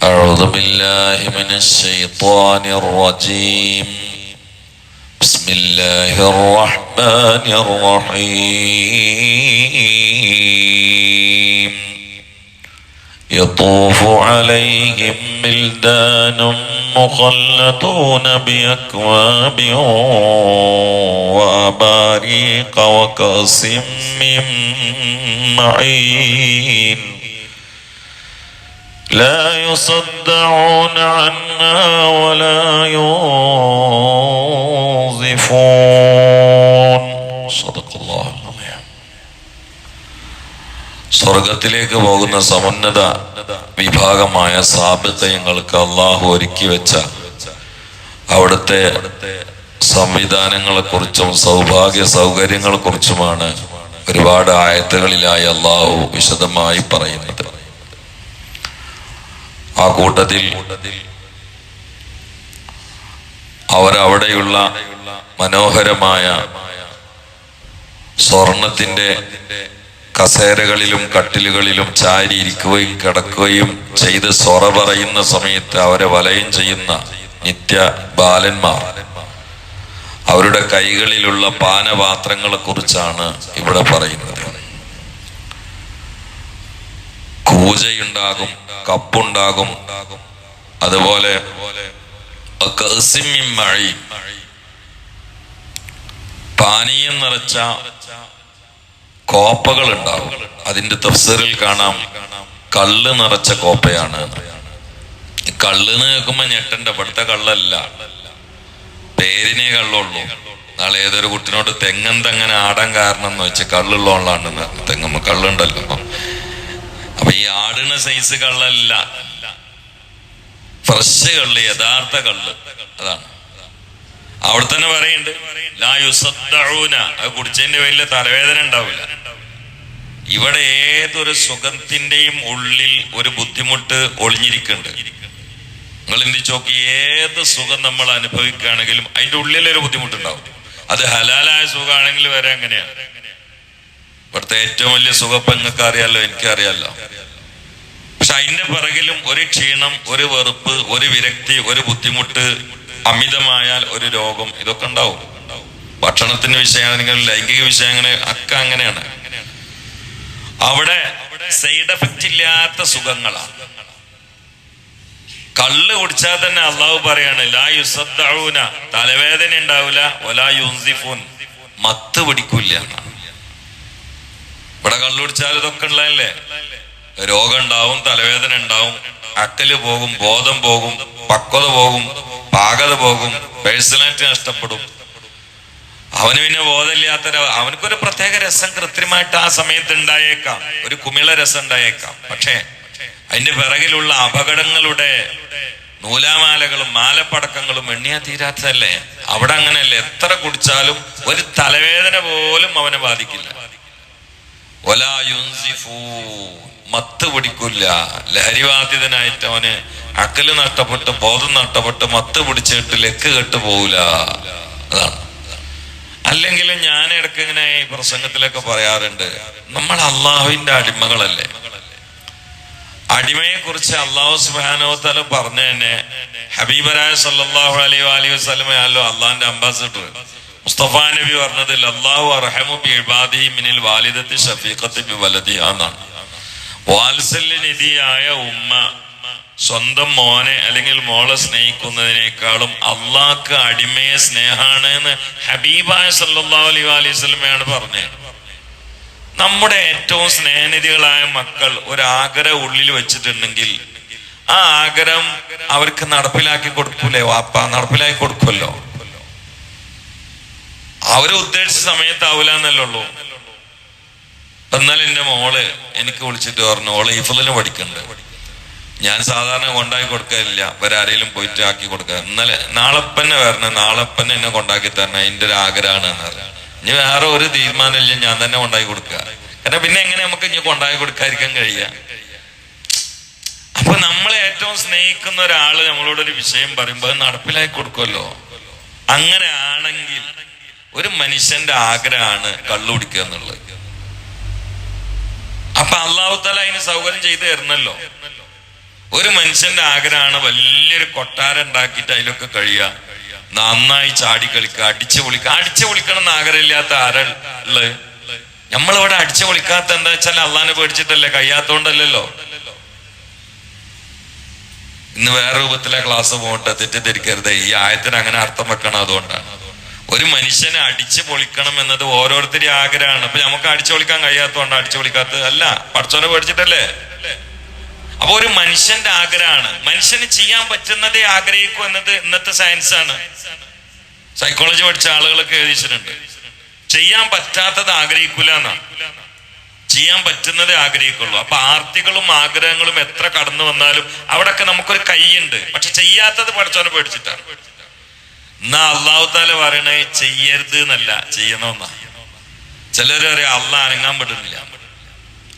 أعوذ بالله من الشيطان الرجيم. بسم الله الرحمن الرحيم. يطوف عليهم ولدان مخلدون بأكواب وأباريق وكأس من معين لا يصدعون عنها ولا ينزفون. صدق الله العظيم. സ്വർഗത്തിലേക്ക് പോകുന്ന സമുന്നത വിഭാഗമായ സാബിഖീങ്ങൾക്ക് അള്ളാഹു ഒരുക്കി വെച്ച അവിടുത്തെ സംവിധാനങ്ങളെ കുറിച്ചും സൗഭാഗ്യ സൗകര്യങ്ങളെ കുറിച്ചുമാണ് ഒരുപാട് ആയത്തുകളിലായി അള്ളാഹു വിശദമായി പറയുന്നത്. ആ കൂട്ടത്തിൽ അവരവിടെയുള്ള മനോഹരമായ സ്വർണത്തിന്റെ കസേരകളിലും കട്ടിലുകളിലും ചാരി ഇരിക്കുകയും കിടക്കുകയും ചെയ്ത് സൊറ പറയുന്ന സമയത്ത് അവരെ വലയം ചെയ്യുന്ന നിത്യ ബാലന്മാർ, അവരുടെ കൈകളിലുള്ള പാനപാത്രങ്ങളെ കുറിച്ചാണ് ഇവിടെ പറയുന്നത്. കൂജയുണ്ടാകും, കപ്പുണ്ടാകും, അതുപോലെ പാനീയം നിറച്ച കോപ്പകൾ ഉണ്ടാകും. അതിന്റെ തഫ്സീറിൽ കാണാം കള്ള് നിറച്ച കോപ്പയാണ്. കള്ള് കേൾക്കുമ്പോ ഞെട്ടണ്ട, ഇവിടുത്തെ കള്ളല്ല, പേരിനെ കള്ളുള്ളൂ. നാളെ ഏതൊരു കുട്ടിനോട് തെങ്ങെന്തങ്ങനെ ആടാൻ കാരണം എന്ന് വെച്ച് കള്ളുള്ളോളാണ് തെങ്ങുമ്പോ കള്ളുണ്ടല്ലോ. അപ്പൊ ഈ ആടിന സൈസ് കള്ളല്ല, ഫ്രഷ് കള്ള്, യഥാർത്ഥ കള്ള്. അതാണ് അവിടെ തന്നെ പറയുന്നുണ്ട്, ലാ യുസദ്ദഊന, അത് കുടിച്ചതിന്റെ പേരിൽ തലവേദന ഉണ്ടാവില്ല. ഇവിടെ ഏതൊരു സുഖത്തിന്റെയും ഉള്ളിൽ ഒരു ബുദ്ധിമുട്ട് ഒളിഞ്ഞിരിക്കുന്നുണ്ട്. നിങ്ങൾ എന്തിച്ചു നോക്കി, ഏത് സുഖം നമ്മൾ അനുഭവിക്കുകയാണെങ്കിലും അതിന്റെ ഉള്ളിലൊരു ബുദ്ധിമുട്ടുണ്ടാവും. അത് ഹലാലായ സുഖമാണെങ്കിൽ വരെ അങ്ങനെയാണ്. ഇവിടുത്തെ ഏറ്റവും വലിയ സുഖം നിങ്ങൾക്ക് അറിയാലോ, എനിക്കറിയാലോ. പക്ഷെ അതിന്റെ പിറകിലും ഒരു ക്ഷീണം, ഒരു വെറുപ്പ്, ഒരു വിരക്തി, ഒരു ബുദ്ധിമുട്ട്, അമിതമായാൽ ഒരു രോഗം, ഇതൊക്കെ ഉണ്ടാവും. ഭക്ഷണത്തിന്റെ വിഷയമാണെങ്കിൽ ലൈംഗിക വിഷയങ്ങൾ ഒക്കെ അങ്ങനെയാണ്. അവിടെ സൈഡ് എഫക്റ്റ് ഇല്ലാത്ത സുഖങ്ങളാണ്. കള്ള് കുടിച്ചാൽ തന്നെ അള്ളാഹു പറയാണ് ലാ യുസദ്ദഊന, തലവേദന ഉണ്ടാവില്ല, വലാ യുൻസിഫൂൻ, മത്ത് പിടിക്കൂല. ഇവിടെ കള്ളു കുടിച്ചാൽ ഇതൊക്കെ ഉള്ളതല്ലേ, രോഗം ഉണ്ടാവും, തലവേദന ഉണ്ടാവും, അക്കല് പോകും, ബോധം പോകും, പക്വത പോകും, പാകത പോകും, പേഴ്സണാലിറ്റി നഷ്ടപ്പെടും. അവന് പിന്നെ ബോധമില്ലാത്ത, അവനക്കൊരു പ്രത്യേക രസം കൃത്രിമമായിട്ട് ആ സമയത്ത് ഉണ്ടായേക്കാം, ഒരു കുമിള രസം ഉണ്ടായേക്കാം. പക്ഷേ അതിന്റെ പിറകിലുള്ള അപകടങ്ങളുടെ നൂലാമാലകളും മാലപ്പടക്കങ്ങളും എണ്ണിയാ തീരാത്തതല്ലേ. അവിടെ അങ്ങനെയല്ലേ, എത്ര കുടിച്ചാലും ഒരു തലവേദന പോലും അവനെ ബാധിക്കില്ല. വലാ യുൻസിഫൂൻ, മത്ത് പിടിക്കില്ല. ലഹരിബാധിതനായിട്ട് അവന് അക്കല് നഷ്ടപ്പെട്ട്, ബോധം നഷ്ടപ്പെട്ട്, മത്ത് പിടിച്ചിട്ട് ലക്ക് കെട്ട് പോവില്ല. അതാണ്. അല്ലെങ്കിലും ഞാൻ ഇടയ്ക്ക് ഇങ്ങനെ ഈ പ്രസംഗത്തിലൊക്കെ പറയാറുണ്ട്, നമ്മൾ അള്ളാഹുവിന്റെ അടിമകളല്ലേ. അടിമയെ കുറിച്ച് അള്ളാഹു സുബ്ഹാനഹു വ തആല പറഞ്ഞു തന്നെ, ഹബീബരായ സല്ലല്ലാഹു അലൈഹി വസല്ലമയല്ലോ അള്ളാഹിന്റെ അംബാസിഡർ. മുസ്തഫ നബി പറഞ്ഞതിൽ അല്ലാഹു അർഹമു ബി ഇബാദിഹി മിനൽ വാലിദത്തി ശഫീഖത്തി ബി വലദിഹാ എന്നാണ്. വാത്സല്യനിധിയായ ഉമ്മ സ്വന്തം മോനെ അല്ലെങ്കിൽ മോളെ സ്നേഹിക്കുന്നതിനേക്കാളും അള്ളാഹ്ക്ക് അടിമയെ സ്നേഹാണ് എന്ന് ഹബീബായ സല്ലല്ലാഹു അലൈഹി വസല്ലമയാണ് പറഞ്ഞത്. നമ്മുടെ ഏറ്റവും സ്നേഹനിധികളായ മക്കൾ ഒരാഗ്രഹം ഉള്ളിൽ വെച്ചിട്ടുണ്ടെങ്കിൽ ആ ആഗ്രഹം അവർക്ക് നടപ്പിലാക്കി കൊടുക്കൂലേ വാപ്പ, നടപ്പിലാക്കി കൊടുക്കുമല്ലോ. അവര് ഉദ്ദേശിച്ച സമയത്താവൂല എന്നല്ലേ ഉള്ളൂ. എന്നാൽ എന്റെ മോള് എനിക്ക് വിളിച്ചിട്ട് പറഞ്ഞു, ഓള് ഹിഫ്ളിന് പഠിക്കണ്ട്, ഞാൻ സാധാരണ കൊണ്ടാക്കി കൊടുക്കാറില്ല, ഇവരാരെങ്കിലും പോയിട്ട് ആക്കി കൊടുക്കുക. ഇന്നലെ നാളെപ്പന്നെ വരണം, നാളെപ്പന്നെ എന്നെ കൊണ്ടാക്കി തരണം, അതിന്റെ ഒരു ആഗ്രഹമാണ് എന്ന്. ഇനി വേറെ ഒരു തീരുമാനമില്ല, ഞാൻ തന്നെ കൊണ്ടാക്കി കൊടുക്കുക. കാരണം പിന്നെ എങ്ങനെ നമുക്ക് ഇനി കൊണ്ടാക്കി കൊടുക്കാതിരിക്കാൻ കഴിയുക? അപ്പൊ നമ്മളെ ഏറ്റവും സ്നേഹിക്കുന്ന ഒരാള് നമ്മളോടൊരു വിഷയം പറയുമ്പോൾ അത് നടപ്പിലാക്കി കൊടുക്കുമല്ലോ. അങ്ങനെ ആണെങ്കിൽ ഒരു മനുഷ്യന്റെ ആഗ്രഹമാണ് കള്ളു കുടിക്കുക എന്നുള്ളത്. അപ്പൊ അള്ളാഹു തആല അതിന് സൗകര്യം ചെയ്തു തരണല്ലോ. ഒരു മനുഷ്യന്റെ ആഗ്രഹമാണ് വലിയൊരു കൊട്ടാരം ഉണ്ടാക്കിയിട്ട് അതിലൊക്കെ കഴിയുക, നന്നായി ചാടി കളിക്കുക, അടിച്ചു പൊളിക്കണം എന്ന് ആഗ്രഹമില്ലാത്ത ആരുള്ളത്? നമ്മളിവിടെ അടിച്ചു പൊളിക്കാത്ത എന്താ വെച്ചാൽ അള്ളാനെ പേടിച്ചിട്ടല്ലേ, കഴിയാത്തോണ്ടല്ലോ. ഇന്ന് വേറെ രൂപത്തിലെ ക്ലാസ് പോകട്ടെ, തെറ്റിദ്ധരിക്കരുത്. ഈ ആയത്തിന് അങ്ങനെ അർത്ഥം വെക്കണം. അതുകൊണ്ടാണ് ഒരു മനുഷ്യനെ അടിച്ചു പൊളിക്കണം എന്നത് ഓരോരുത്തരും ആഗ്രഹമാണ്. അപ്പൊ നമുക്ക് അടിച്ചു പൊളിക്കാൻ കഴിയാത്തതുകൊണ്ട് അടിച്ചു പൊളിക്കാത്തത് അല്ല, പഠിച്ചോനെ പേടിച്ചിട്ടല്ലേ. അപ്പൊ ഒരു മനുഷ്യന്റെ ആഗ്രഹമാണ്, മനുഷ്യന് ചെയ്യാൻ പറ്റുന്നതേ ആഗ്രഹിക്കൂ എന്നത് ഇന്നത്തെ സയൻസാണ്. സൈക്കോളജി പഠിച്ച ആളുകളൊക്കെ എഴുതിച്ചിട്ടുണ്ട്. ചെയ്യാൻ പറ്റാത്തത് ആഗ്രഹിക്കൂല എന്നാ, ചെയ്യാൻ പറ്റുന്നതേ ആഗ്രഹിക്കുള്ളൂ. അപ്പൊ ആർത്തികളും ആഗ്രഹങ്ങളും എത്ര കടന്നു വന്നാലും അവിടൊക്കെ നമുക്കൊരു കൈയുണ്ട്. പക്ഷെ ചെയ്യാത്തത് പഠിച്ചോനെ പേടിച്ചിട്ടാണ്. എന്നാ അള്ളാഹു താല പറയണേ ചെയ്യരുത് എന്നല്ല, ചെയ്യണമെന്നാ. ചിലര് പറയാം അള്ളാഹ് അനങ്ങാൻ പറ്റുന്നില്ല,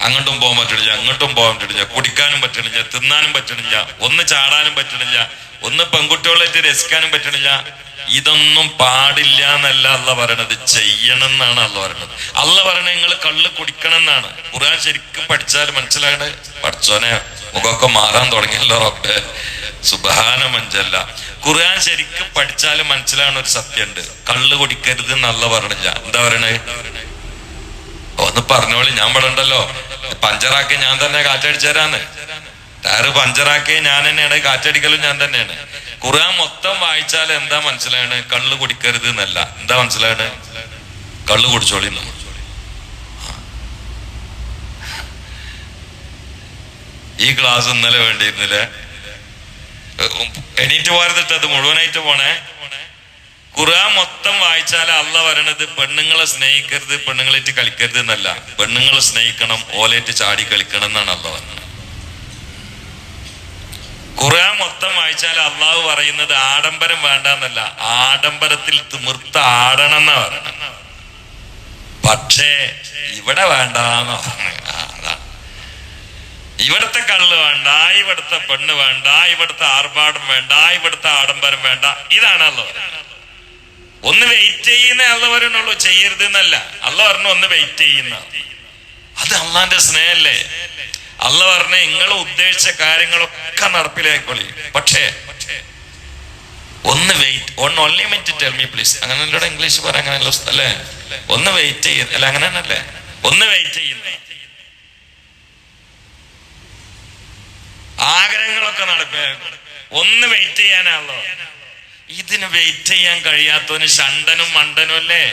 അങ്ങോട്ടും പോകാൻ പറ്റണില്ല, അങ്ങോട്ടും പോകാൻ പറ്റണില്ല, കുടിക്കാനും പറ്റണില്ല, തിന്നാനും പറ്റണില്ല, ഒന്ന് ചാടാനും പറ്റണില്ല, ഒന്ന് പെൺകുട്ടികളായിട്ട് രസിക്കാനും പറ്റണില്ല. ഇതൊന്നും പാടില്ല എന്നല്ല അള്ള പറയണത്, ചെയ്യണം എന്നാണ് അള്ള പറയണത്. അള്ള പറയണത് നിങ്ങൾ കള്ള് കുടിക്കണം എന്നാണ്. ഖുർആൻ ശരിക്കും പഠിച്ചാൽ മനസ്സിലാകണേ. പഠിച്ചോനെ മുഖമൊക്കെ മാറാൻ തുടങ്ങിയല്ലോ റബ്ബേ, സുബ്ഹാന മഞ്ചല്ല. ഖുർആൻ ശരിക്കും പഠിച്ചാൽ മനസ്സിലാകുന്ന ഒരു സത്യമുണ്ട്, കള്ള് കുടിക്കരുത് എന്നല്ല പറയണില്ല. എന്താ പറയണേ? ഒന്ന് പറഞ്ഞോളി, ഞാൻ പറയണ്ടല്ലോ. പഞ്ചറാക്കി ഞാൻ തന്നെ കാറ്റടിച്ചു തരാന്ന്. ടയറ് പഞ്ചറാക്കി ഞാൻ തന്നെയാണ്, കാറ്റടിക്കലും ഞാൻ തന്നെയാണ്. ഖുർആൻ മൊത്തം വായിച്ചാൽ എന്താ മനസ്സിലായണ്? കള്ള് കുടിക്കരുത് എന്നല്ല. എന്താ മനസ്സിലായണ്? കള്ള് കുടിച്ചോളി. ഈ ക്ലാസ് ഇന്നലെ വേണ്ടിയിരുന്നില്ലേ? എണീറ്റ് പോരുന്നിട്ട് അത് മുഴുവനായിട്ട് പോണേ. ഖുർആൻ മൊത്തം വായിച്ചാൽ അള്ള പറയണത് പെണ്ണുങ്ങളെ സ്നേഹിക്കരുത്, പെണ്ണുങ്ങളേറ്റ് കളിക്കരുത് എന്നല്ല, പെണ്ണുങ്ങളെ സ്നേഹിക്കണം, ഓലേറ്റ് ചാടി കളിക്കണം എന്നാണ് അള്ള പറഞ്ഞത്. ഖുർആൻ മൊത്തം വായിച്ചാൽ അള്ളാഹു പറയുന്നത് ആഡംബരം വേണ്ട എന്നല്ല, ആഡംബരത്തിൽ തിമിർത്ത ആടണം എന്നാ പറയണം. പക്ഷേ ഇവിടെ വേണ്ടെന്ന് പറഞ്ഞു. ഇവിടുത്തെ കള്ള് വേണ്ട, ഇവിടുത്തെ പെണ്ണ് വേണ്ട, ഇവിടുത്തെ ആർഭാടം വേണ്ട, ഇവിടുത്തെ ആഡംബരം വേണ്ട. ഇതാണ് അള്ള പറയുന്നത്. ഒന്ന് വെയിറ്റ് ചെയ്യുന്ന അള്ള പറയണുള്ളൂ, ചെയ്യരുത് എന്നല്ല. അള്ള പറഞ്ഞു ഒന്ന് വെയിറ്റ് ചെയ്യുന്ന. അത് അള്ളാന്റെ സ്നേഹല്ലേ. അള്ള പറഞ്ഞ നിങ്ങൾ ഉദ്ദേശിച്ച കാര്യങ്ങളൊക്കെ നടപ്പിലായിക്കോളി, പക്ഷേ ഒന്ന് വെയിറ്റ്, ഒന്ന് only minute tell me please. അങ്ങനെ ഇംഗ്ലീഷ് പറയാൻ അങ്ങനെയല്ലോ അല്ലേ? ഒന്ന് വെയിറ്റ് ചെയ്യുന്ന അല്ല, അങ്ങനെ തന്നെയല്ലേ? ഒന്ന് വെയിറ്റ് ചെയ്യുന്ന, ആഗ്രഹങ്ങളൊക്കെ നടപ്പിലാക്കും, ഒന്ന് വെയിറ്റ് ചെയ്യാനാണല്ലോ. ഇതിന് വെയിറ്റ് ചെയ്യാൻ കഴിയാത്തവന് ഷണ്ടനും മണ്ടനും അല്ലേ,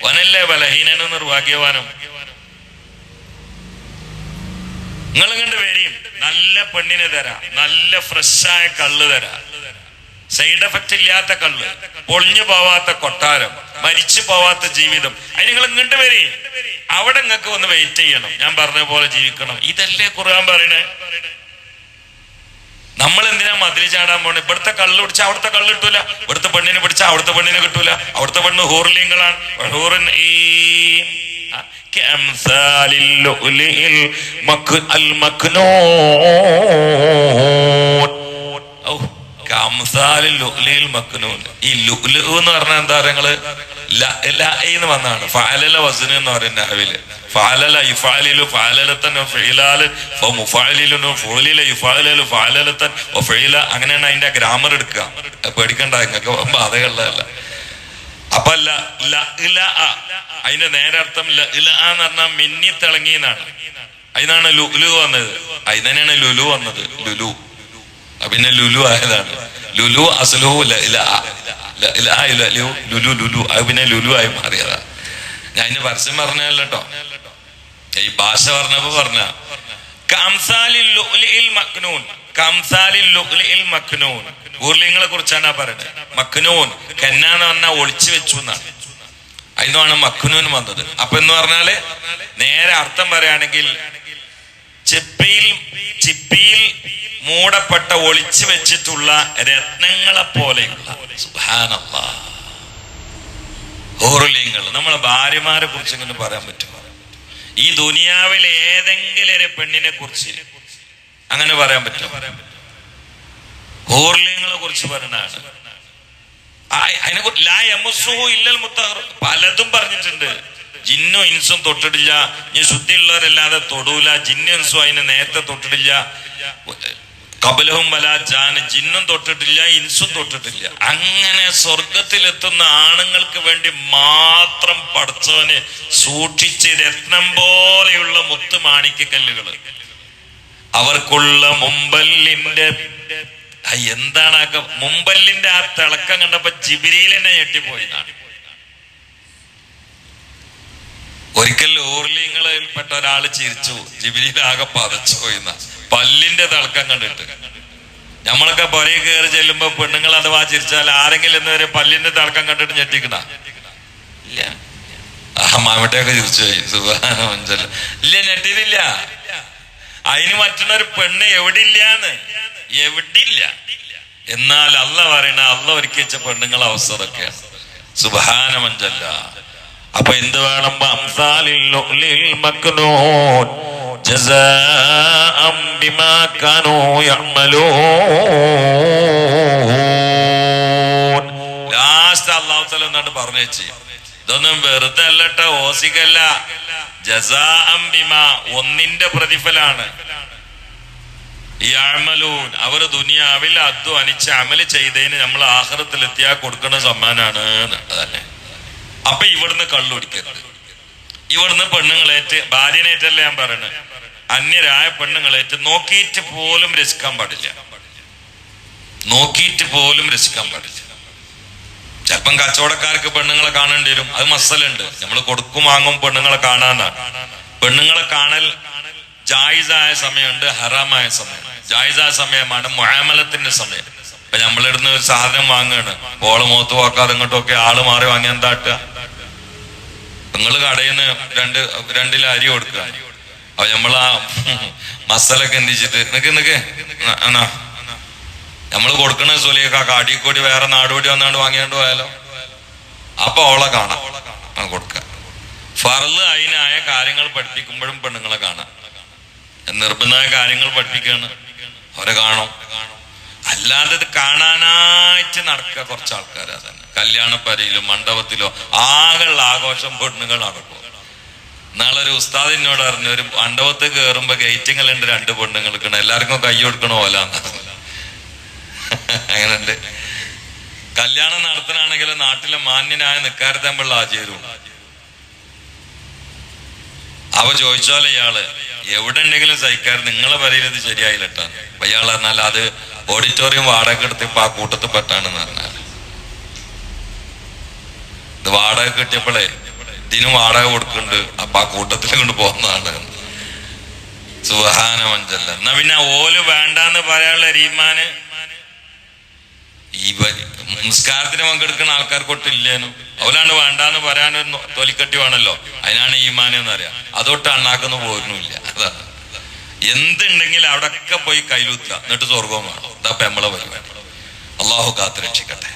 വനല്ലേ ബലഹീനനും നിർഭാഗ്യവാനും. നിങ്ങൾ കണ്ട് വരും, നല്ല പെണ്ണിനെ തരാം, നല്ല ഫ്രഷായ കള്ള് തരാം, സൈഡ് എഫക്റ്റ് ഇല്ലാത്ത കള്ള്, പൊളിഞ്ഞു പോവാത്ത കൊട്ടാരം, മരിച്ചു പോവാത്ത ജീവിതം. അതിന് നിങ്ങൾ ഇങ്ങോട്ട് വരും, അവിടെ നിങ്ങൾക്ക് ഒന്ന് വെയിറ്റ് ചെയ്യണം, ഞാൻ പറഞ്ഞ പോലെ ജീവിക്കണം. ഇതല്ലേ ഖുർആൻ പറയണേ. നമ്മൾ എന്തിനാ മതിൽ ചാടാൻ പോണേ? ഇവിടുത്തെ കള്ള് പിടിച്ചാൽ അവിടുത്തെ കള്ള് കിട്ടൂല, ഇവിടുത്തെ പെണ്ണിനെ പിടിച്ചാൽ അവിടുത്തെ പെണ്ണിനെ കിട്ടൂല. അവിടുത്തെ പെണ്ണ് ഹൂർലിങ്ങളാണ്. ഈ ലുഅ്ലു എന്ന് പറഞ്ഞാൽ എന്താ നിങ്ങള് എന്ന് വന്നാണ്. ഫഅലല വസ്ന എന്ന് പറയുന്ന നഹ്വില് ഫഅലല യുഫഅലിലു ഫഅലലതൻ വഫഇലാല ഫമുഫഅലിലു ഫഉലില യുഫഅലലു ഫഅലലതൻ വഫഇല. അങ്ങനെയാണ് അതിന്റെ ഗ്രാമർ എടുക്കുക. പേടിക്കണ്ട, നിങ്ങൾക്ക് ബാധകമുള്ളതല്ല. അപ്പൊ അതിന്റെ നേരെ അർത്ഥം എന്ന് പറഞ്ഞാൽ മിന്നി തിളങ്ങി എന്നാണ്. അതിനാണ് ലുലു വന്നത്, അതിനാണ് ലുലു വന്നത്. ലുലു പിന്നെ ലുലു ആയതാണ്. ലുലു അസ്ലു ലുലു ലുലു, അത് പിന്നെ ലുലു ആയി മാറിയതാ. ഞാൻ അതിന് പരസ്യം പറഞ്ഞല്ലോ കേട്ടോ, ഈ ഭാഷ പറഞ്ഞപ്പോ പറഞ്ഞ ഊർലിങ്ങളെ കുറിച്ചാണ് പറയുന്നത്. മക്നൂൻ കെന്നാന്ന് പറഞ്ഞാൽ ഒളിച്ചു വെച്ചു എന്നാണ്. അതിനാണ് മക്നൂൻ വന്നത്. അപ്പൊ എന്ന് പറഞ്ഞാല് നേരെ അർത്ഥം പറയുകയാണെങ്കിൽ ചിപ്പിയിൽ മൂടപ്പെട്ട ഒളിച്ചു വെച്ചിട്ടുള്ള രത്നങ്ങളെ പോലെയുള്ള. സുബ്ഹാനല്ലാഹ്, ഹൂറുലിങ്ങൾ നമ്മളെ ഭാര്യമാരെ കുറിച്ച് എങ്ങനെ പറയാൻ പറ്റും? ഈ ദുനിയാവിലെ ഏതെങ്കിലും ഒരു പെണ്ണിനെ കുറിച്ച് അങ്ങനെ പറയാൻ പറ്റും? ഹൂറുലിങ്ങളെ കുറിച്ച് പറഞ്ഞാണ്. പലതും പറഞ്ഞിട്ടുണ്ട്. ജിന്നും ഇൻസും തൊട്ടിട്ടില്ല, ഇനി ശുദ്ധിയുള്ളവരല്ലാതെ തൊടൂല. ജിന്നും ഇൻസും അതിനെ നേരത്തെ തൊട്ടിട്ടില്ല. കബലഹും വലാ ജാൻ, ജിന്നും തൊട്ടിട്ടില്ല ഇൻസും തൊട്ടിട്ടില്ല. അങ്ങനെ സ്വർഗത്തിലെത്തുന്ന ആണുങ്ങൾക്ക് വേണ്ടി മാത്രം പടച്ചവന് സൂക്ഷിച്ച് രത്നം പോലെയുള്ള മുത്ത് മാണിക്യക്കല്ലുകള്. അവർക്കുള്ള മുമ്പല്ലിന്റെ എന്താണ് മുമ്പല്ലിന്റെ ആ തിളക്കം കണ്ടപ്പോ ജിബ്രീലിനെ ഞെട്ടിപ്പോയിന്നാണ്. ഒരിക്കൽ ഓർലിങ്ങളിൽപ്പെട്ട ഒരാള് ചിരിച്ചു, ജിബ്രീൽ ആകെ പതച്ചു പോയിന്ന പല്ലിന്റെ തിളക്കം കണ്ടിട്ട്. നമ്മളൊക്കെ പുറകെ കയറി ചെല്ലുമ്പോ പെണ്ണുങ്ങൾ അഥവാ ചിരിച്ചാൽ ആരെങ്കിലും എന്നവരെ പല്ലിന്റെ തിളക്കം കണ്ടിട്ട് ഞെട്ടിക്കണ ഇല്ല. മാമട്ടയൊക്കെ ചിരിച്ചു പോയി. സുബ്ഹാനല്ലാഹ്. ഇല്ല, ഞെട്ടിയില്ല. അതിന് മറ്റുള്ളൊരു പെണ്ണ് എവിടില്ലാന്ന്, എവിടില്ല. എന്നാൽ അല്ല പറയണ അല്ല ഒരുക്കി വെച്ച പെണ്ണുങ്ങളെ അവസ്ഥ അതൊക്കെയാണ്. സുബ്ഹാനല്ലാഹ്. അപ്പൊ എന്ത് വേണം? ലാസ്റ്റ് അല്ലാഹു തആല എന്നാണ് പറഞ്ഞു, ഇതൊന്നും വെറുതെ അല്ലട്ടോ, ഓസിക്കല്ല. ജസാഅം ബിമാ, ഒന്നിന്റെ പ്രതിഫലാണ്. യഅമലൂൻ, അവർ ദുനിയാവിൽ അധ്വാനിച്ച് അമല് ചെയ്തതിന് നമ്മൾ ആഖിറത്തിലെത്തിയാ കൊടുക്കുന്ന സമ്മാനാണ്. അതന്നെ. അപ്പൊ ഇവിടുന്ന് കള്ളുടിക്കരുത്. ഇവിടുന്ന് പെണ്ണുങ്ങളേറ്റ്, ഭാര്യനേറ്റല്ലേ ഞാൻ പറയണത്, അന്യരായ പെണ്ണുങ്ങളേറ്റ് നോക്കിയിട്ട് പോലും രസിക്കാൻ പാടില്ല. നോക്കിയിട്ട് പോലും രസിക്കാൻ പാടില്ല. ചിലപ്പം കച്ചവടക്കാർക്ക് പെണ്ണുങ്ങളെ കാണേണ്ടി വരും, അത് മസലുണ്ട്. നമ്മൾ കൊടുക്കും വാങ്ങും പെണ്ണുങ്ങളെ കാണാനാണ്. പെണ്ണുങ്ങളെ കാണൽ ജായിസായ സമയമുണ്ട്, ഹറാമായ സമയം. ജായിസായ സമയമാണ് മുആമലത്തിന്റെ സമയം. ഇപ്പൊ നമ്മളിടുന്ന് ഒരു സാധനം വാങ്ങുകയാണ്, ഓള് മുഖത്ത് പോക്കാതെ ഇങ്ങോട്ടൊക്കെ ആള് മാറി വാങ്ങി എന്താട്ടുക? നിങ്ങൾ കടയിൽ നിന്ന് രണ്ടില അരി കൊടുക്കുക. അപ്പൊ നമ്മളാ മസാലൊക്കെ എന്തിച്ചിട്ട് നിക്ക് നമ്മള് കൊടുക്കണ സൊലിയൊക്കെ കാടിക്കോടി വേറെ നാടുകൂടി വന്നാണ്ട് വാങ്ങിയാണ്ട് പോയാലോ? അപ്പൊ ഓളെ കാണാം, കൊടുക്ക. ഫർള് അതിനായ കാര്യങ്ങൾ പഠിപ്പിക്കുമ്പോഴും പെണ്ണുങ്ങളെ കാണാം. നിർബന്ധമായ കാര്യങ്ങൾ പഠിപ്പിക്കാണ്, അവരെ കാണും. അല്ലാതെ ഇത് കാണാനായിട്ട് നടക്കുക കുറച്ച് ആൾക്കാരാ തന്നെ. കല്യാണപ്പരയിലോ മണ്ഡപത്തിലോ ആകെയുള്ള ആഘോഷം പെണ്ണുങ്ങൾ നടക്കും. നാളെ ഒരു ഉസ്താദിനോട് പറഞ്ഞു, ഒരു മണ്ഡപത്തിൽ കയറുമ്പോ ഗേറ്റിങ്ങളുണ്ട്, 2 പെണ്ണുങ്ങൾക്കാണ്, എല്ലാവർക്കും കൈ കൊടുക്കണ പോലെ. അങ്ങനെയുണ്ട്. കല്യാണം നടത്തനാണെങ്കിലും നാട്ടിലെ മാന്യനായ നിക്കാരത്തമ്പുള്ള ആചാര്യവും. അവ ചോദിച്ചാലോ ഇയാള് എവിടെ ഉണ്ടെങ്കിലും സഹിക്കാറ്, നിങ്ങളെ പറയിൽ ഇത് ശരിയായില്ലട്ടാ. അപ്പൊ ഇയാൾ പറഞ്ഞാൽ അത് ഓഡിറ്റോറിയം വാടക എടുത്തിപ്പോ ആ കൂട്ടത്തിൽ പെട്ടാണെന്ന് പറഞ്ഞാൽ, ഇത് വാടക കിട്ടിയപ്പോഴേ ഇതിനും വാടക കൊടുക്കുന്നുണ്ട്, അപ്പൊ ആ കൂട്ടത്തിൽ കൊണ്ട് പോകുന്നതാണ്. സുബ്ഹാനമഞ്ചല്ല. എന്നാ പിന്നെ ഓല് വേണ്ടാന്ന് പറയാനുള്ള ഈമാന് ഈ നിസ്കാരത്തിന് പങ്കെടുക്കുന്ന ആൾക്കാർക്കൊട്ടില്ലേനു. അവരാണ് വേണ്ടാന്ന് പറയാനൊരു തൊലിക്കട്ടി വേണല്ലോ, അതിനാണ് ഈമാൻ എന്ന് പറയാ. അതൊട്ട് അണ്ണാക്കൊന്നും പോരുന്നില്ല. അതാണ് എന്തുണ്ടെങ്കിലും അവിടെയൊക്കെ പോയി കയ്യിലുത്തുക, എന്നിട്ട് സ്വർഗവും വേണം. ഇതപ്പൊ നമ്മളെ പരിപാടി. അള്ളാഹു കാത്ത് രക്ഷിക്കട്ടെ.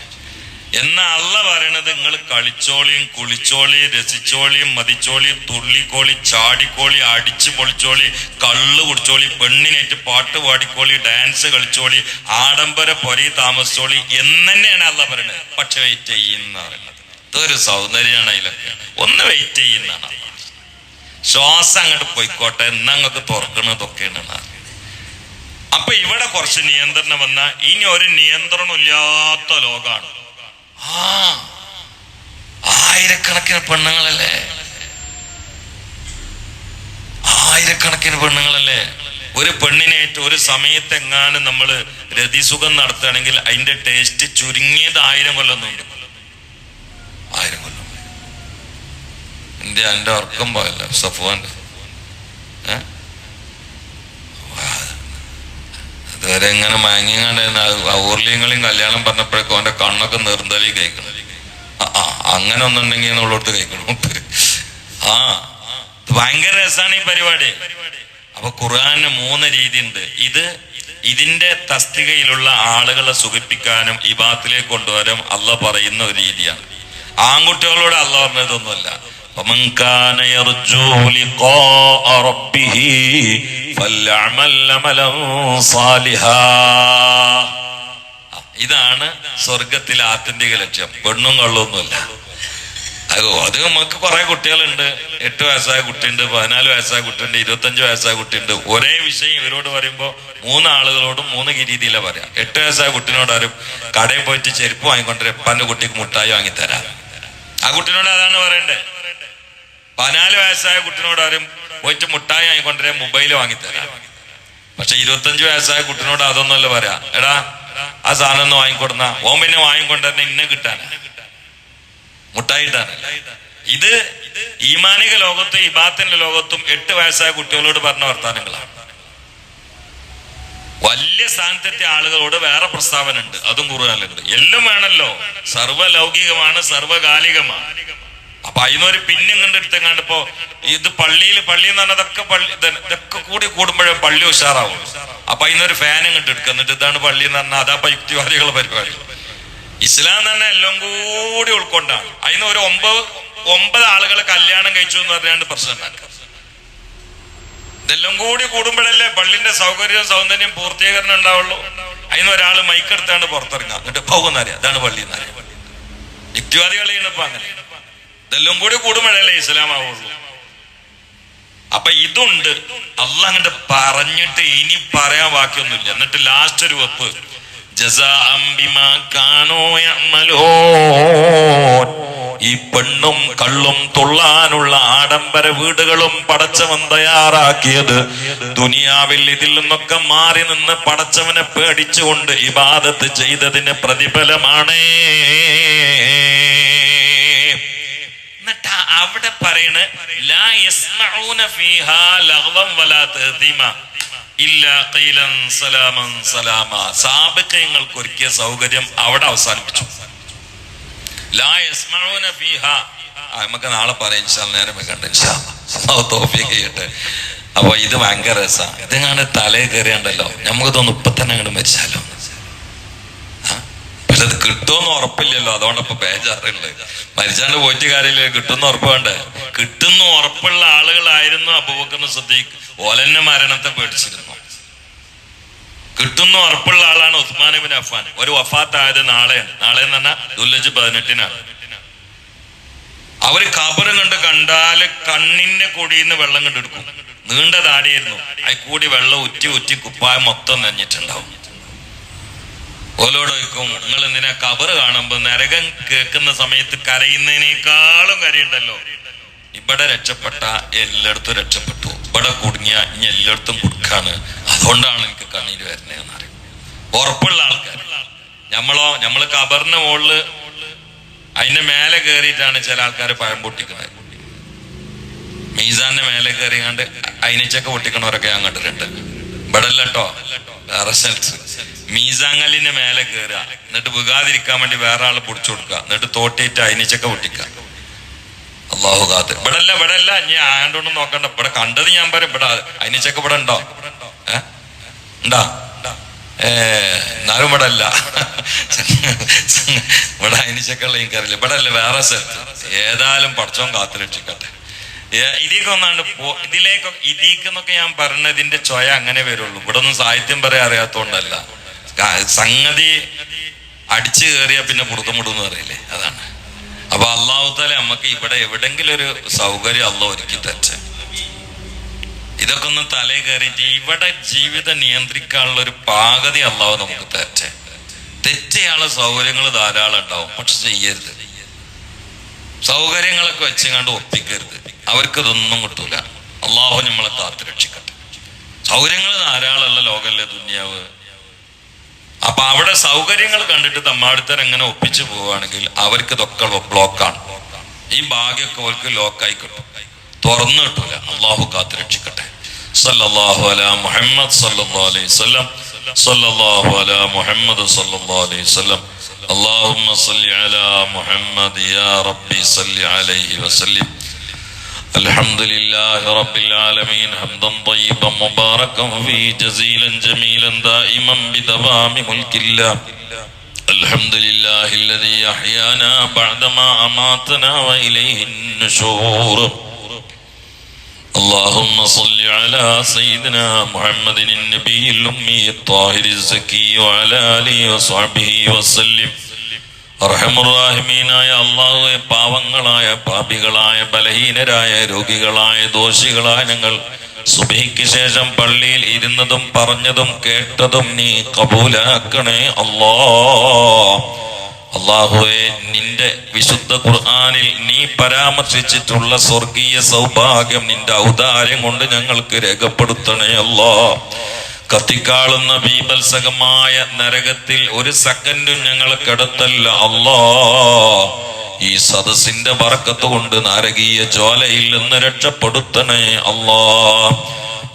എന്നാ അള്ള പറയണത്, നിങ്ങൾ കളിച്ചോളിയും കുളിച്ചോളിയും രസിച്ചോളിയും മതിച്ചോളിയും തുള്ളിക്കോളി ചാടിക്കോളി അടിച്ചു പൊളിച്ചോളി കള്ള് കുടിച്ചോളി പെണ്ണിനേറ്റ് പാട്ട് പാടിക്കോളി ഡാൻസ് കളിച്ചോളി ആഡംബര പൊരി താമസിച്ചോളി എന്ന് തന്നെയാണ് അള്ള പറയണത്. പക്ഷെ വെയിറ്റ് ചെയ്യുന്ന പറയുന്നത് ഇതൊരു സൗന്ദര്യമാണ്. അതിലൊക്കെ ഒന്ന് വെയിറ്റ് ചെയ്യുന്നതാണ്. ശ്വാസം അങ്ങോട്ട് പോയിക്കോട്ടെ, എന്നാ അങ്ങക്ക് തുറക്കണതൊക്കെയാണ്. അപ്പൊ ഇവിടെ കുറച്ച് നിയന്ത്രണം വന്നാൽ ഇനി ഒരു നിയന്ത്രണം ഇല്ലാത്ത ലോകാണ്. ആയിരക്കണക്കിന് പെണ്ണുങ്ങളല്ലേ, ആയിരക്കണക്കിന് പെണ്ണുങ്ങളല്ലേ. ഒരു പെണ്ണിനേറ്റ് ഒരു സമയത്ത് എങ്ങാനും നമ്മള് രതിസുഖം നടത്തുകയാണെങ്കിൽ അതിന്റെ ടേസ്റ്റ് ചുരുങ്ങിയത് 1000 കൊല്ലൊന്നുണ്ട്. 1000 കൊല്ലം. എന്റെ ഉറക്കം പോയല്ല സഫ്വാന്റെ. അതുവരെ ഇങ്ങനെ മയങ്ങിങ്ങാണ്ടായിരുന്നു. ഊർലിയങ്ങളെയും കല്യാണം പറഞ്ഞപ്പോഴേക്കും അവന്റെ കണ്ണൊക്കെ നിർന്തലി കഴിക്കണം. അങ്ങനെ ഒന്നുണ്ടെങ്കിൽ എന്നുള്ളടത്ത് കഴിക്കണം. ഭയങ്കര രസമാണ് ഈ പരിപാടി. അപ്പൊ ഖുർആന് 3 രീതി ഉണ്ട്. ഇതിന്റെ തസ്തികയിലുള്ള ആളുകളെ സുഖിപ്പിക്കാനും ഇബാദത്തിലേക്ക് കൊണ്ടുവരാനും അള്ള പറയുന്ന ഒരു രീതിയാണ്. ആൺകുട്ടികളോട് അള്ള പറഞ്ഞതൊന്നുമല്ല. فمن كان يرجو لقاء ربه فليعمل عملا صالحا. ഇതാണ് സ്വർഗത്തിലെ ആത്യന്തിക ലക്ഷ്യം. പെണ്ണും കള്ളൊന്നുമല്ല. അത് നമുക്ക് കുറെ കുട്ടികളുണ്ട്. 8 വയസ്സായ കുട്ടിയുണ്ട്, 14 വയസ്സായ കുട്ടിയുണ്ട്, 25 വയസ്സായ കുട്ടിയുണ്ട്. ഒരേ വിഷയം ഇവരോട് പറയുമ്പോൾ 3 ആളുകളോടും 3 രീതിയിലാണ് പറയാം. 8 വയസ്സായ കുട്ടിനോട് ആരും കടയിൽ പോയിട്ട് ചെരുപ്പ് വാങ്ങിക്കൊണ്ടേ എപ്പാന്റെ കുട്ടിക്ക് മുട്ടായി വാങ്ങിത്തരാം, ആ കുട്ടിനോട് അതാണ് പറയണ്ടേ. 14 വയസ്സായ കുട്ടിനോട് ആരും പോയിട്ട് മുട്ടായി വാങ്ങിക്കൊണ്ടേ മൊബൈൽ വാങ്ങിത്തരാം. പക്ഷെ 25 വയസ്സായ കുട്ടിനോട് അതൊന്നുമല്ല പറയാ, എടാ ആ സാധനം ഒന്ന് വാങ്ങിക്കൊടുന്ന ഓൻ പിന്നെ വാങ്ങിക്കൊണ്ടുവരുന്ന ഇന്ന കിട്ടാനാ, മുട്ടായിട്ടാണ്. ഇത് ഈമാനിക ലോകത്തും ഇബാത്തിന്റെ ലോകത്തും 8 വയസ്സായ കുട്ടികളോട് പറഞ്ഞ വർത്താനങ്ങളാണ്. വലിയ സ്ഥാനത്തെത്തിയ ആളുകളോട് വേറെ പ്രസ്താവന ഉണ്ട്, അതും ഖുർആനിലുണ്ട്. എല്ലാം വേണല്ലോ, സർവ്വലൗകികമാണ്, സർവ്വകാലികമാണ്. അപ്പൊ അതിനൊരു പിന്നും കണ്ടെടുത്തെങ്ങാണ്ട് ഇപ്പോ ഇത് പള്ളി എന്ന് പറഞ്ഞതൊക്കെ ഇതൊക്കെ കൂടി കൂടുമ്പോഴേ പള്ളി ഉഷാറാവും. അപ്പൊ അതിനൊരു ഫാനും കണ്ടെടുക്കുക, എന്നിട്ട് ഇതാണ് പള്ളി എന്ന് പറഞ്ഞാൽ അതാ യുക്തിവാദികളുടെ പരിപാടി. ഇസ്ലാം തന്നെ എല്ലാം കൂടി ഉൾക്കൊണ്ടാണ്. അതിന് ഒരു 9 ആളുകളെ കല്യാണം കഴിച്ചു എന്ന് പറഞ്ഞാണ്ട് പ്രശ്നം ഉണ്ടാക്കുക. ഇതെല്ലാം കൂടി കൂടുമ്പോഴല്ലേ പള്ളിന്റെ സൗകര്യവും സൗന്ദര്യം പൂർത്തീകരണം ഉണ്ടാവുള്ളൂ. അതിന് ഒരാൾ മൈക്കെടുത്താണ്ട് പുറത്തിറങ്ങാം, എന്നിട്ട് പോകുന്നറിയാം അതാണ് പള്ളി എന്നറിയാം. യുക്തിവാദികളെയാണ് ഇപ്പൊ അങ്ങനെ. ഇതെല്ലാം കൂടി കൂടുമ്പോഴല്ലേ ഇസ്ലാം ആവുള്ളൂ. അപ്പൊ ഇതുണ്ട്. അള്ളാഹ് അങ്ങോട്ട് പറഞ്ഞിട്ട് ഇനി പറയാൻ ബാക്കിയൊന്നുമില്ല. എന്നിട്ട് ലാസ്റ്റ് ഒരു വെപ്പ്, ഈ പെണ്ണും കള്ളും തുള്ളാനുള്ള ആഡംബര വീടുകളും പടച്ചവൻ തയ്യാറാക്കിയത് ദുനിയാവിൽ ഇതിൽ നിന്നൊക്കെ മാറി നിന്ന് പടച്ചവനെ പേടിച്ചുകൊണ്ട് ഇബാദത്ത് ചെയ്തതിന് പ്രതിഫലമാണ്. എന്നിട്ട് അവിടെ പറയണ് ലാ യസ്മഊന ഫീഹാ ലഗ്വൻ വലാ തഹ്ദീമ ഇല്ലാ ഖീലൻ സലാമൻ സലാമ. സാബിഖീങ്ങൾക്ക് ഒരുക്കിയ സൗകര്യം അവിടെ അവസാനിപ്പിച്ചു. ലാ യസ്മഊന ഫീഹാ, നമുക്ക് നാളെ പറയാം ഇൻഷാ അല്ലാഹ്, നേരം വെക്കണ്ട ഇൻഷാ അല്ലാഹ്, തൗഫീഖ് ചെയ്യട്ടെ. അപ്പൊ ഇത് ഭയങ്കര രസമാണ്. ഇതെങ്ങനെ തലയിൽ കയറിയുണ്ടല്ലോ, നമുക്ക് തോന്നുന്നു ഇപ്പൊ തന്നെ അങ്ങോട്ട് മരിച്ചാലോ. പക്ഷെ അത് കിട്ടുമെന്ന് ഉറപ്പില്ലല്ലോ, അതുകൊണ്ടപ്പോ ബേജാറുള്ളത്. മരിച്ചാണ്ട് പോയിട്ട് കാര്യമില്ല, കിട്ടുന്ന ഉറപ്പ് വേണ്ടേ. കിട്ടുന്ന ഉറപ്പുള്ള ആളുകളായിരുന്നു അബൂബക്കർ സിദ്ദീഖ്, ഓലന്നെ മരണത്തെ പേടിച്ചിരുന്നു. കിട്ടുന്ന ഉറപ്പുള്ള ആളാണ് ഉസ്മാൻ ഇബ്നു അഫ്ഫാൻ. ഒരു വഫാത്തായത് നാളെയാണ്. നാളെ എന്ന് പറഞ്ഞാൽ ദുൽഹജ്ജ് 18-നാണ്. അവര് ഖബറ് കണ്ടാല് കണ്ണിന്റെ കൊടിയിന്ന് വെള്ളം കണ്ടെടുക്കും. നീണ്ട താടിയായിരുന്നു, അതിൽ കൂടി വെള്ളം ഉറ്റി ഉറ്റി കുപ്പായം മൊത്തം നനഞ്ഞിട്ടുണ്ടാവും. ഓലോട് ചോദിക്കും, നിങ്ങൾ എന്തിനാ ഖബറ് കാണുമ്പോ നരകം കേൾക്കുന്ന സമയത്ത് കരയുന്നതിനേക്കാളും കരയുണ്ടല്ലോ. ഇവിടെ രക്ഷപ്പെട്ട എല്ലായിടത്തും രക്ഷപ്പെട്ടു, ഇവിടെ കുടുങ്ങിയ ഇനി എല്ലായിടത്തും കുടുക്കാണ്, അതുകൊണ്ടാണ് എനിക്ക് കണ്ണീര് വരുന്നതെന്ന് അറിയും. ഉറപ്പുള്ള ആൾക്കാർ. നമ്മള് ഖബറിന്റെ മുകളില് അതിന്റെ മേലെ കയറിയിട്ടാണ് ചില ആൾക്കാർ പഴം പൊട്ടിക്കുന്നത്. മീസാന്റെ മേലെ കയറിയാണ്ട് അയിനച്ചൊക്കെ പൊട്ടിക്കണവരൊക്കെ ഞാൻ കണ്ടിട്ടുണ്ട്. ഇവിടെ അല്ല കേട്ടോ, വേറെ സ്ഥലത്ത്. മീസാങ്കല്ലിന്റെ മേലെ കയറുക, എന്നിട്ട് വികാതിരിക്കാൻ വേണ്ടി വേറെ ആള് പൊടിച്ചു കൊടുക്കുക, എന്നിട്ട് തോട്ടിയിട്ട് അയിനച്ചൊക്കെ പൊട്ടിക്കുക. അള്ളാഹു കാത്ത്. ഇവിടെ അല്ല ഇനി ആണ്ടൊന്നും നോക്കണ്ട. ഇവിടെ കണ്ടത് ഞാൻ പറയും. ഇവിടെ അയിനച്ചൊക്കെ ഇവിടെ ഉണ്ടോ? ഉണ്ടാ? എന്നാലും ഇവിടെ അല്ല. ഇവിടെ അയിനച്ചൊക്കെയുള്ള എനിക്കറിയില്ല. ഇവിടെ അല്ല, വേറെ സ്ഥലത്ത്. ഏതായാലും പടച്ചോൻ കാത്തു രക്ഷിക്കട്ടെ. ഇതിലേക്ക് ഒന്നാണ്ട് ഇതിക്കെന്നൊക്കെ ഞാൻ പറഞ്ഞ ഇതിന്റെ ചൊയ അങ്ങനെ വരുള്ളൂ. ഇവിടെ ഒന്നും സാഹിത്യം പറയാൻ അറിയാത്തോണ്ടല്ല. സംഗതി അടിച്ചു കയറിയാ പിന്നെ പുറത്തുമുടുന്ന് പറയില്ലേ, അതാണ്. അപ്പൊ അള്ളാഹു തആല നമുക്ക് ഇവിടെ എവിടെങ്കിലും ഒരു സൗകര്യം അള്ളാഹു ഒരുക്കി തരട്ടെ. ഇതൊക്കെ ഒന്ന് തലയിൽ കയറിയിട്ട് ഇവിടെ ജീവിതം നിയന്ത്രിക്കാനുള്ള ഒരു പാകത അള്ളാഹു നമുക്ക് തരട്ടെ. തെറ്റയാളെ സൗകര്യങ്ങൾ ധാരാളം ഉണ്ടാവും, പക്ഷെ ചെയ്യരുത്. സൗകര്യങ്ങളൊക്കെ വെച്ചങ്ങാണ്ട് ഒപ്പിക്കരുത്. അവർക്ക് ഇതൊന്നും കിട്ടൂല. അള്ളാഹു നമ്മളെ കാത്തു രക്ഷിക്കട്ടെ. സൗകര്യങ്ങൾ ധാരാളമുള്ള ലോകമല്ലേ ദുനിയാവ്. അപ്പൊ അവിടെ സൗകര്യങ്ങൾ കണ്ടിട്ട് തമ്മാടിത്തരം എങ്ങനെ ഒപ്പിച്ചു പോവുകയാണെങ്കിൽ അവർക്ക് ഇതൊക്കെ ബ്ലോക്കാണ്. ഈ ഭാഗ്യമൊക്കെ അവർക്ക് ലോക്കായി കിട്ടും, തുറന്നു കിട്ടൂല. അള്ളാഹു കാത്തു രക്ഷിക്കട്ടെ. സല്ലല്ലാഹു അലാ മുഹമ്മദ് സല്ലല്ലാഹു അലൈഹി വസല്ലം. സല്ലല്ലാഹു അലാ മുഹമ്മദ് സല്ലല്ലാഹു അലൈഹി വസല്ലം. اللهم صل على محمد يا ربي صل عليه وسلم. الحمد لله رب العالمين حمدا طيبا مباركا فيه جزيلا جميلا دائما بدوام ملك الله. الحمد لله الذي أحيانا بعدما أماتنا وإليه النشور. اللهم صل على سيدنا محمد النبي الأمي الطاهر الزكي وعلى آله وصحبه وسلم. റഹ്മുർ-റഹീമീനായ അല്ലാഹുവേ, പാവങ്ങളായ പാപികളായ ബലഹീനരായ രോഗികളായ ദോഷികളായ ഞങ്ങൾ സുബഹിക്ക് ശേഷം പള്ളിയിൽ ഇരുന്നതും പറഞ്ഞതും കേട്ടതും നീ കബൂലാക്കണേ അല്ലാ. അല്ലാഹുവേ, നിന്റെ വിശുദ്ധ ഖുർആനിൽ നീ പരാമർശിച്ചിട്ടുള്ള സ്വർഗീയ സൗഭാഗ്യം നിന്റെ ഔദാര്യം കൊണ്ട് ഞങ്ങൾക്ക് രേഖപ്പെടുത്തണേ അല്ലാ. കത്തിക്കാളുന്ന ബീഭത്സകമായ നരകത്തിൽ ഒരു സെക്കൻഡും ഞങ്ങൾ കിടത്തല്ല അല്ലാ. ഈ സദസ്സിന്റെ ബർക്കത്ത് കൊണ്ട് നാരകീയ ജ്വാലയിൽ നിന്ന് രക്ഷപ്പെടുത്തണേ അല്ലാ.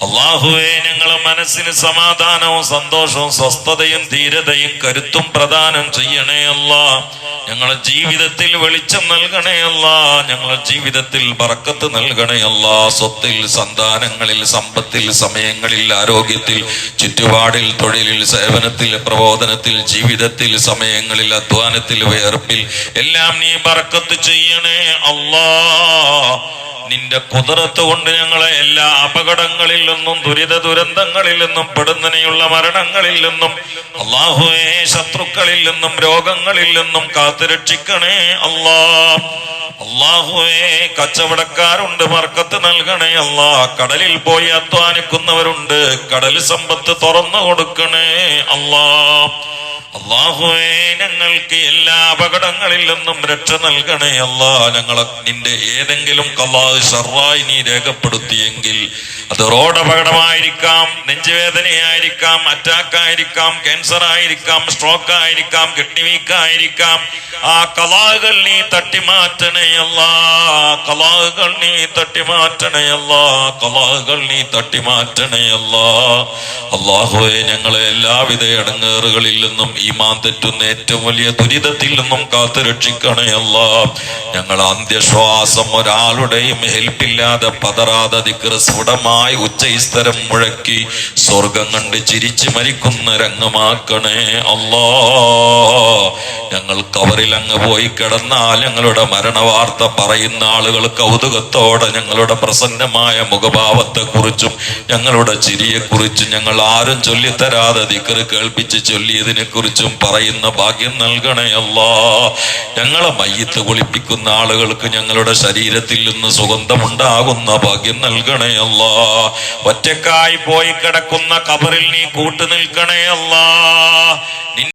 അല്ലാഹുവേ, ഞങ്ങളെ മനസ്സിന് സമാധാനവും സന്തോഷവും സ്വസ്ഥതയും ധീരതയും കരുത്തും പ്രദാനം ചെയ്യണേ അല്ലാ. ഞങ്ങളെ ജീവിതത്തിൽ വെളിച്ചം നൽകണേ അല്ലാ. ഞങ്ങളെ ജീവിതത്തിൽ ബർക്കത്ത് നൽകണേ അല്ലാ. സ്വത്തിൽ, സന്താനങ്ങളിൽ, സമ്പത്തിൽ, സമയങ്ങളിൽ, ആരോഗ്യത്തിൽ, ചുറ്റുപാടിൽ, തൊഴിലിൽ, സേവനത്തിൽ, പ്രബോധനത്തിൽ, ജീവിതത്തിൽ, സമയങ്ങളിൽ, അധ്വാനത്തിൽ, വേർപ്പിൽ എല്ലാം നീ ബർക്കത്ത് ചെയ്യണേ അല്ലാ. നിന്റെ കുദറത്ത് കൊണ്ട് ഞങ്ങളെ എല്ലാ അപകടങ്ങളിൽ നിന്നും ദുരിത ദുരന്തങ്ങളിൽ നിന്നും പെടുന്നനെയുള്ള മരണങ്ങളിൽ നിന്നും അല്ലാഹുവേ, ശത്രുക്കളിൽ നിന്നും രോഗങ്ങളിൽ നിന്നും കാത്തുരക്ഷിക്കണേ അല്ലാ. അല്ലാഹുവേ, കച്ചവടക്കാരുണ്ട്, ബർക്കത്ത് നൽകണേ അല്ലാ. കടലിൽ പോയി അധ്വാനിക്കുന്നവരുണ്ട്, കടൽ സമ്പത്ത് തുറന്നു കൊടുക്കണേ അല്ലാ. അല്ലാഹുവേ, ഞങ്ങൾക്ക് എല്ലാ അപകടങ്ങളിൽ നിന്നും രക്ഷ നൽകണേ അല്ലാ. ഞങ്ങളെ നിന്റെ ഏതെങ്കിലും ഖലാ ശർറായി നീ രേഖപ്പെടുത്തിയെങ്കിൽ അത് റോഡ് അപകടമായിരിക്കാം, നെഞ്ചുവേദനയായിരിക്കാം, അറ്റാക്കായിരിക്കാം, ക്യാൻസർ ആയിരിക്കാം, സ്ട്രോക്ക് ആയിരിക്കാം, കിഡ്നി വീക്ക് ആയിരിക്കാം, ആ ഖലാകൾ നീ തട്ടിമാറ്റണേ അല്ലാ. ഖലാകൾ നീ തട്ടിമാറ്റണേ അല്ലാ. ഖലാകൾ നീ തട്ടിമാറ്റണേ അല്ലാ. അല്ലാഹുവേ, ഞങ്ങളെ എല്ലാവിധ ഇടങ്ങേറുകളിൽ നിന്നും ഈമാൻ തെറ്റുന്ന ഏറ്റവും വലിയ ദുരിതത്തിൽ നിന്നും കാത്തു രക്ഷിക്കണേ അല്ലാ. ഞങ്ങൾ അന്ത്യശ്വാസം ഒരാളുടെയും ഹെൽപ്പില്ലാതെ പതറാതെ ദിക്ർ സ്ഫുടമായി ഉച്ചസ്ഥരം മുഴക്കി സ്വർഗം കണ്ട് ചിരിച്ചു മരിക്കുന്ന രംഗമാക്കണേ അല്ലാ. ഞങ്ങൾ കവറിൽ അങ്ങ് പോയി കിടന്നാൽ ഞങ്ങളുടെ മരണവാർത്ത പറയുന്ന ആളുകൾ കൗതുകത്തോടെ ഞങ്ങളുടെ പ്രസന്നമായ മുഖഭാവത്തെ കുറിച്ചും ഞങ്ങളുടെ ചിരിയെക്കുറിച്ചും ഞങ്ങൾ ആരും ചൊല്ലിത്തരാതെ ദിക്ർ കേൾപ്പിച്ച് ചൊല്ലിയതിനെ കുറിച്ചും പറയുന്ന ഭാഗ്യം നൽകണേ അല്ലാ. ഞങ്ങളെ മയ്യത്ത് കുളിപ്പിക്കുന്ന ആളുകൾക്ക് ഞങ്ങളുടെ ശരീരത്തിൽ നിന്ന് സുഗന്ധമുണ്ടാകുന്ന ഭാഗ്യം നൽകണേ അല്ലാ. ഒറ്റക്കായി പോയി കിടക്കുന്ന ഖബറിൽ നീ കൂട്ടു നിൽക്കണേ അല്ലാ.